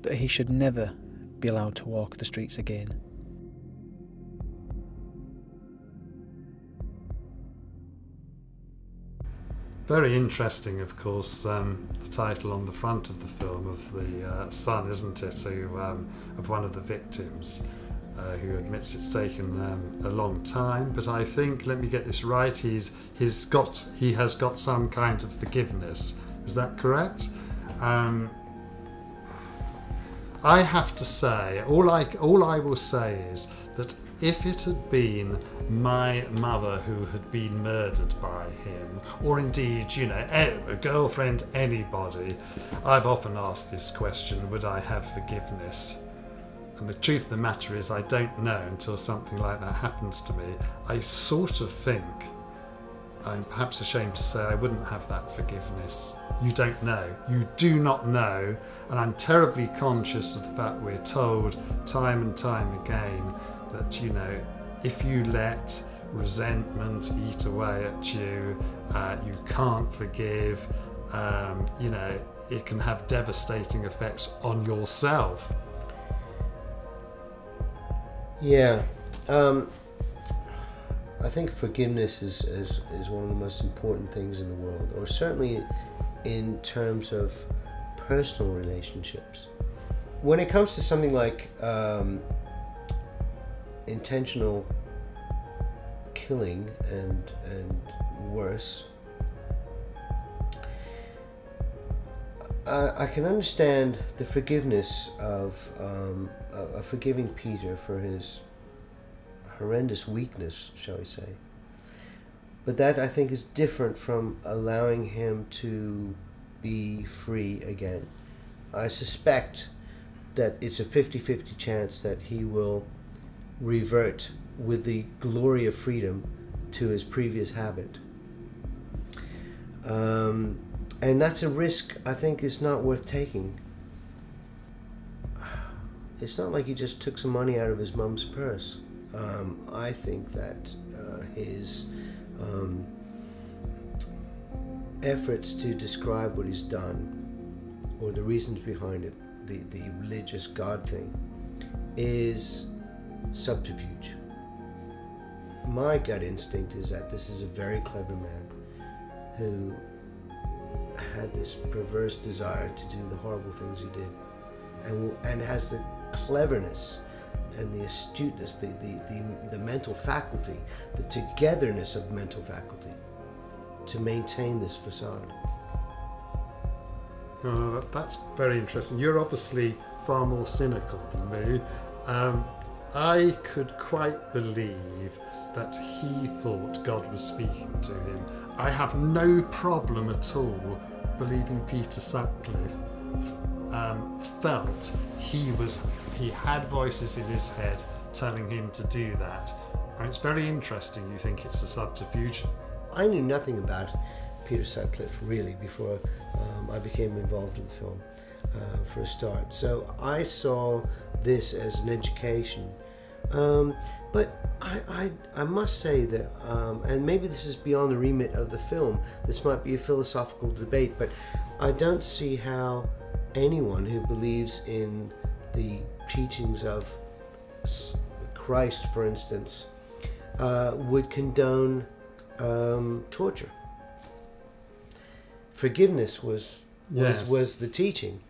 but he should never be allowed to walk the streets again. Very interesting, of course, the title on the front of the film of the son, isn't it, of one of the victims, who admits it's taken a long time. But I think, let me get this right, he has got some kind of forgiveness. Is that correct? I have to say, all I will say is that if it had been my mother who had been murdered by him, or indeed, a girlfriend, anybody, I've often asked this question, would I have forgiveness? And the truth of the matter is, I don't know until something like that happens to me. I sort of think, I'm perhaps ashamed to say, I wouldn't have that forgiveness. You don't know. You do not know. And I'm terribly conscious of the fact we're told time and time again that, if you let resentment eat away at you, you can't forgive, it can have devastating effects on yourself. Yeah. I think forgiveness is one of the most important things in the world, or certainly in terms of personal relationships. When it comes to something like intentional killing and worse, I can understand the forgiveness of forgiving Peter for his horrendous weakness, shall we say. But that, I think, is different from allowing him to be free again. I suspect that it's a 50-50 chance that he will revert with the glory of freedom to his previous habit. And that's a risk I think is not worth taking. It's not like he just took some money out of his mum's purse. I think that his efforts to describe what he's done, or the reasons behind it, the religious God thing, is subterfuge. My gut instinct is that this is a very clever man who had this perverse desire to do the horrible things he did, and has the cleverness and the astuteness, the mental faculty, the togetherness of mental faculty to maintain this facade. Oh, that's very interesting. You're obviously far more cynical than me. I could quite believe that he thought God was speaking to him. I have no problem at all believing Peter Sutcliffe felt he had voices in his head telling him to do that. And it's very interesting you think it's a subterfuge. I knew nothing about Peter Sutcliffe really before I became involved in the film, for a start. So I saw this as an education. But I must say that, and maybe this is beyond the remit of the film, this might be a philosophical debate, but I don't see how anyone who believes in the teachings of Christ, for instance, would condone torture. Forgiveness was Yes. was the teaching.